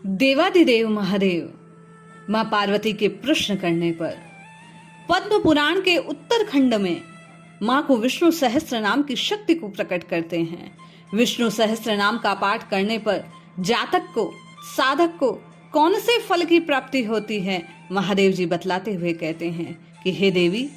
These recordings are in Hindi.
देवाधिदेव महादेव मां पार्वती के प्रश्न करने पर पद्म पुराण के उत्तरखंड में मां को विष्णु सहस्त्र नाम की शक्ति को प्रकट करते हैं। विष्णु सहस्त्र नाम का पाठ करने पर जातक को, साधक को कौन से फल की प्राप्ति होती है, महादेव जी बतलाते हुए कहते हैं कि हे देवी,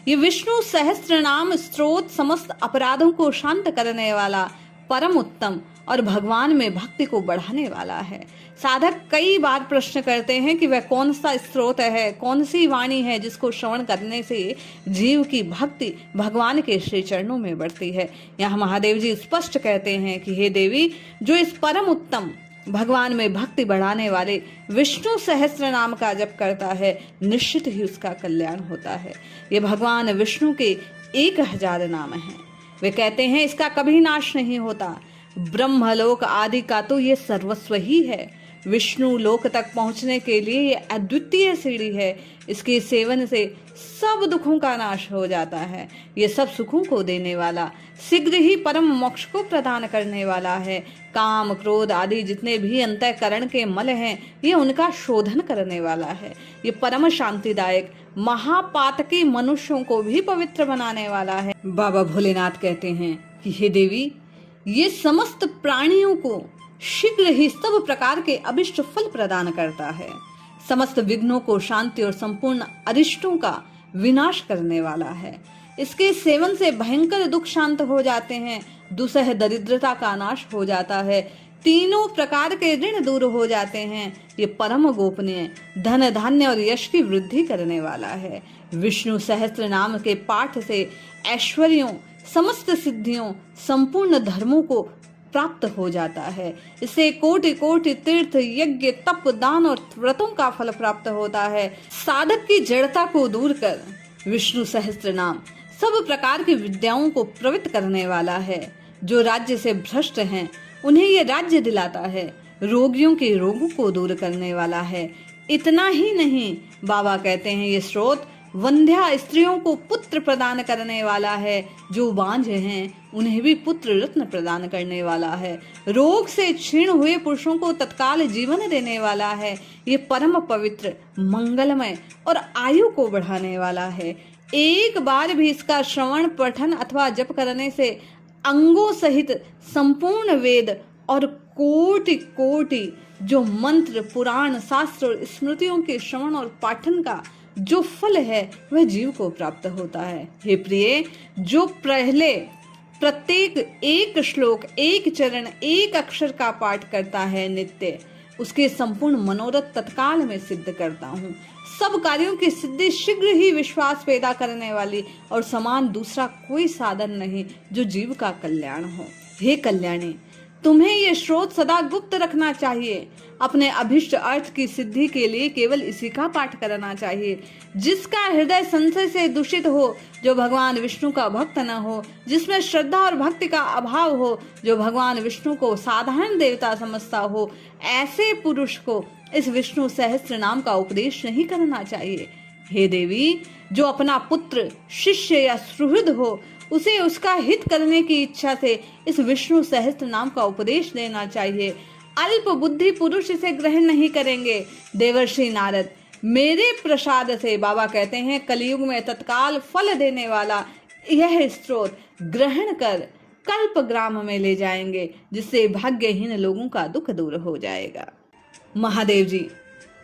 ये विष्णु सहस्त्र नाम स्त्रोत समस्त अपराधों को शांत करने वाला, परम उत्तम और भगवान में भक्ति को बढ़ाने वाला है। साधक कई बार प्रश्न करते हैं कि वह कौन सा स्त्रोत है, कौन सी वाणी है जिसको श्रवण करने से जीव की भक्ति भगवान के श्री चरणों में बढ़ती है। यहाँ महादेव जी स्पष्ट कहते हैं कि हे देवी, जो इस परम उत्तम भगवान में भक्ति बढ़ाने वाले विष्णु सहस्त्र नाम का जप करता है, निश्चित ही उसका कल्याण होता है। ये भगवान विष्णु के 1000 नाम हैं। वे कहते हैं इसका कभी नाश नहीं होता। ब्रह्मलोक आदि का तो ये सर्वस्व ही है। विष्णु लोक तक पहुंचने के लिए ये अद्वितीय सीढ़ी है। इसके सेवन से सब दुखों का नाश हो जाता है। ये सब सुखों को देने वाला, शीघ्र ही परम मोक्ष को प्रदान करने वाला है। काम, क्रोध आदि जितने भी अंतःकरण के मल हैं, ये उनका शोधन करने वाला है। ये परम शांतिदायक, महापातकी मनुष्यों को भी पवित्र बनाने वाला है। बाबा भोलेनाथ कहते हैं कि हे देवी, ये समस्त प्राणियों को शीघ्र ही सब प्रकार के अभिष्ट फल प्रदान करता है। समस्त विघ्नों को शांति और संपूर्ण अरिष्टों का विनाश करने वाला है। इसके सेवन से भयंकर दुख शांत हो जाते हैं। दुसह दरिद्रता का नाश हो जाता है। तीनों प्रकार के ऋण दूर हो जाते हैं। ये परम गोपनीय, धन धान्य और यश की वृद्धि करने वाला है। विष्णु सहस्त्र नाम के पाठ से ऐश्वर्यों, समस्त सिद्धियों, संपूर्ण धर्मों को प्राप्त हो जाता है। इसे कोटि कोटि तीर्थ, यज्ञ, तप, दान और व्रतों का फल प्राप्त होता है। साधक की जड़ता को दूर कर विष्णु सहस्त्र नाम सब प्रकार की विद्याओं को प्रवृत्त करने वाला है। जो राज्य से भ्रष्ट हैं, उन्हें ये राज्य दिलाता है। रोगियों के रोगों को दूर करने वाला है। इतना ही नहीं, बाबा कहते हैं ये स्रोत वंध्या स्त्रियों को पुत्र प्रदान करने वाला है। जो बांझ हैं, उन्हें भी पुत्र रत्न प्रदान करने वाला है। रोग से क्षीण हुए पुरुषों को तत्काल जीवन देने वाला है। ये परम पवित्र, मंगलमय और आयु को बढ़ाने वाला है। एक बार भी इसका श्रवण, पठन अथवा जप करने से अंगों सहित संपूर्ण वेद और कोटि कोटि जो मंत्र, पुराण, शास्त्र और स्मृतियों के श्रवण और पाठन का जो फल है, वह जीव को प्राप्त होता है। हे प्रिय, जो पहले प्रत्येक एक श्लोक, एक चरण, एक अक्षर का पाठ करता है नित्य, उसके संपूर्ण मनोरथ तत्काल में सिद्ध करता हूँ। सब कार्यों की सिद्धि शीघ्र ही विश्वास पैदा करने वाली और समान दूसरा कोई साधन नहीं जो जीव का कल्याण हो। हे कल्याणी, तुम्हें ये स्रोत सदा गुप्त रखना चाहिए। अपने अभिष्ट अर्थ की सिद्धि के लिए केवल इसी का पाठ करना चाहिए। जिसका हृदय संशय से दूषित हो, जो भगवान विष्णु का भक्त न हो, जिसमें श्रद्धा और भक्ति का अभाव हो, जो भगवान विष्णु को साधारण देवता समझता हो, ऐसे पुरुष को इस विष्णु सहस्त्र नाम का उपदेश नहीं करना चाहिए। हे देवी, जो अपना पुत्र, शिष्य या सुहृद हो, उसे उसका हित करने की इच्छा से इस विष्णु सहस्त्र नाम का उपदेश देना चाहिए। अल्प बुद्धि पुरुष इसे ग्रहण नहीं करेंगे। देवर्षि नारद मेरे प्रसाद से, बाबा कहते हैं, कलयुग में तत्काल फल देने वाला यह स्त्रोत ग्रहण कर कल्प ग्राम में ले जाएंगे, जिससे भाग्यहीन लोगों का दुख दूर हो जाएगा। महादेव जी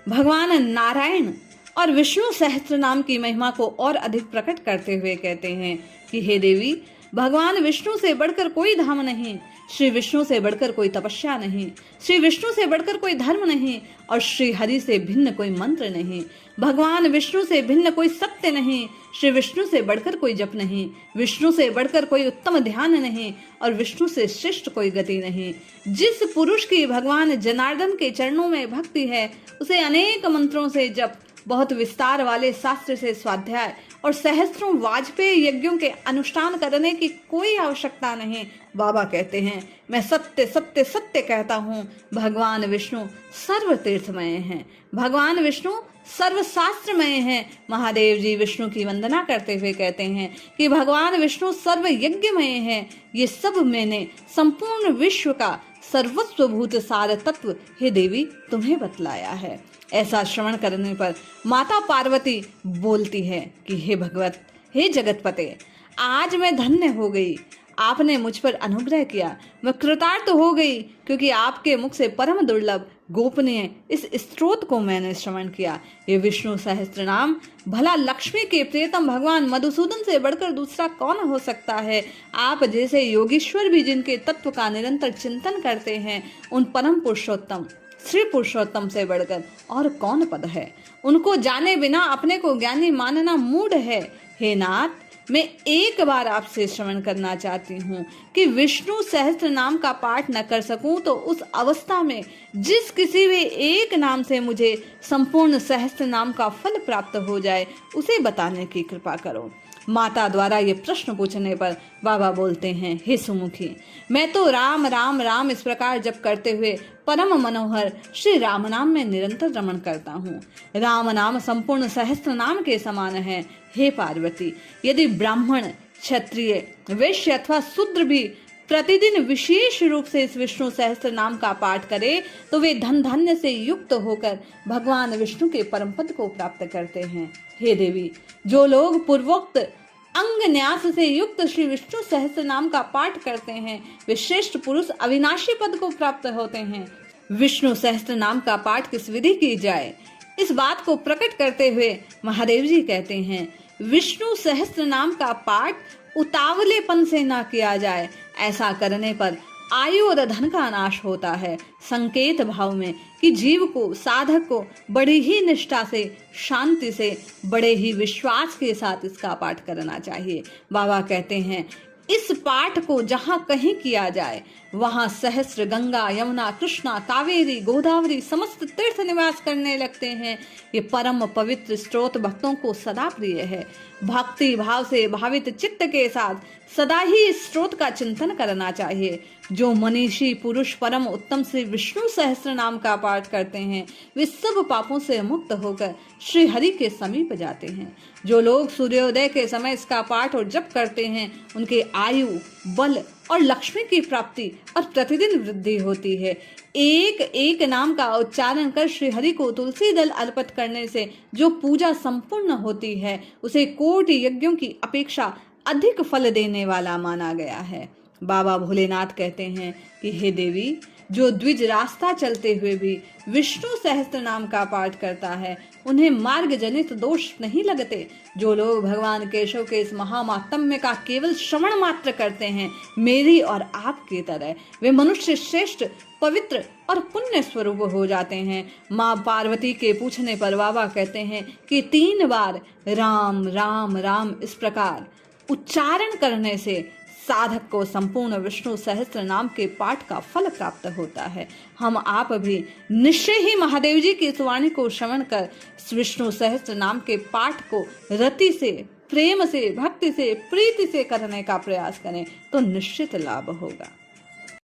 भगवान नारायण और विष्णु सहस्त्र नाम की महिमा को और अधिक प्रकट करते हुए कहते हैं कि हे देवी, भगवान विष्णु से बढ़कर कोई धाम नहीं, श्री विष्णु से बढ़कर कोई तपस्या नहीं, श्री विष्णु से बढ़कर कोई धर्म नहीं और श्री हरि से भिन्न कोई मंत्र नहीं। भगवान विष्णु से भिन्न कोई सत्य नहीं, श्री विष्णु से बढ़कर कोई जप नहीं, विष्णु से बढ़कर कोई उत्तम ध्यान नहीं और विष्णु से श्रेष्ठ कोई गति नहीं। जिस पुरुष की भगवान जनार्दन के चरणों में भक्ति है, उसे अनेक मंत्रों से जप, बहुत विस्तार वाले शास्त्र से स्वाध्याय और सहस्त्रों वाजपेयी यज्ञों के अनुष्ठान करने की कोई आवश्यकता नहीं। बाबा कहते हैं, मैं सत्य सत्य सत्य कहता हूँ, भगवान विष्णु सर्व तीर्थमय हैं, भगवान विष्णु सर्व शास्त्रमय हैं। महादेव जी विष्णु की वंदना करते हुए कहते हैं कि भगवान विष्णु सर्व यज्ञमय हैं। ये सब मैंने संपूर्ण विश्व का सर्वस्वभूत सार तत्व हे देवी तुम्हें बतलाया है। ऐसा श्रवण करने पर माता पार्वती बोलती है कि हे भगवत, हे जगतपते, आज मैं धन्य हो गई। आपने मुझ पर अनुग्रह किया, मैं कृतार्थ हो गई, क्योंकि आपके मुख से परम दुर्लभ गोपनीय इस स्तोत्र को मैंने श्रवण किया। ये विष्णु सहस्त्र नाम भला लक्ष्मी के प्रियतम भगवान मधुसूदन से बढ़कर दूसरा कौन हो सकता है। आप जैसे योगीश्वर भी जिनके तत्व का निरंतर चिंतन करते हैं, उन परम पुरुषोत्तम श्री पुरुषोत्तम से बढ़कर और कौन पद है। उनको जाने बिना अपने को ज्ञानी मानना मूढ़ है। हे नाथ, मैं एक बार आपसे श्रवण करना चाहती हूँ कि विष्णु सहस्त्र नाम का पाठ न कर सकूं तो उस अवस्था में जिस किसी भी एक नाम से मुझे संपूर्ण सहस्त्र नाम का फल प्राप्त हो जाए, उसे बताने की कृपा करो। माता द्वारा ये प्रश्न पूछने पर बाबा बोलते हैं, हे सुमुखी, मैं तो राम राम राम इस प्रकार जप करते हुए परम मनोहर श्री राम नाम में निरंतर रमण करता हूँ। राम नाम संपूर्ण सहस्त्र नाम के समान है। हे पार्वती, यदि ब्राह्मण, क्षत्रिय, वैश्य अथवा शूद्र भी प्रतिदिन विशेष रूप से इस विष्णु सहस्त्र नाम का पाठ करे तो वे धन धान्य से युक्त होकर भगवान विष्णु के परम पद को प्राप्त करते हैं। हे देवी, जो लोग पूर्वोक्त अंग न्यास से युक्त श्री विष्णु सहस्त्र नाम का पाठ करते हैं, वे श्रेष्ठ पुरुष अविनाशी पद को प्राप्त होते हैं। विष्णु सहस्त्र नाम का पाठ किस विधि की जाए, इस बात को प्रकट करते हुए महादेव जी कहते हैं, विष्णु सहस्त्र नाम का पाठ उतावलेपन से ना किया जाए। ऐसा करने पर आयु और धन का नाश होता है। संकेत भाव में कि जीव को, साधक को बड़ी ही निष्ठा से, शांति से, बड़े ही विश्वास के साथ इसका पाठ करना चाहिए। बाबा कहते हैं, इस पाठ को जहाँ कहीं किया जाए वहाँ सहस्र गंगा, यमुना, कृष्णा, कावेरी, गोदावरी समस्त तीर्थ निवास करने लगते हैं। ये परम पवित्र स्तोत्र भक्तों को सदा प्रिय है। भक्ति भाव से भावित चित्त के साथ सदा ही इस स्तोत्र का चिंतन करना चाहिए। जो मनीषी पुरुष परम उत्तम से विष्णु सहस्त्र नाम का पाठ करते हैं, वे सब पापों से मुक्त होकर श्री हरि के समीप जाते हैं। जो लोग सूर्योदय के समय इसका पाठ और जप करते हैं, उनके आयु, बल और लक्ष्मी की प्राप्ति और प्रतिदिन वृद्धि होती है। एक एक नाम का उच्चारण कर श्री हरि को तुलसी दल अर्पित करने से जो पूजा संपूर्ण होती है, उसे कोटि यज्ञों की अपेक्षा अधिक फल देने वाला माना गया है। बाबा भोलेनाथ कहते हैं कि हे देवी, जो द्विज रास्ता चलते हुए भी विष्णु सहस्त्र नाम का पाठ करता है, उन्हें मार्ग जनित दोष नहीं लगते। जो लोग भगवान केशव के इस महामात्म्य का केवल श्रवण मात्र करते हैं, मेरी और आपकी तरह वे मनुष्य श्रेष्ठ, पवित्र और पुण्य स्वरूप हो जाते हैं। माँ पार्वती के पूछने पर बाबा कहते हैं कि 3 बार राम राम राम इस प्रकार उच्चारण करने से साधक को संपूर्ण विष्णु सहस्त्र नाम के पाठ का फल प्राप्त होता है। हम आप भी निश्चय ही महादेव जी की इस वाणी को श्रवण कर विष्णु सहस्त्र नाम के पाठ को रति से, प्रेम से, भक्ति से, प्रीति से करने का प्रयास करें तो निश्चित लाभ होगा।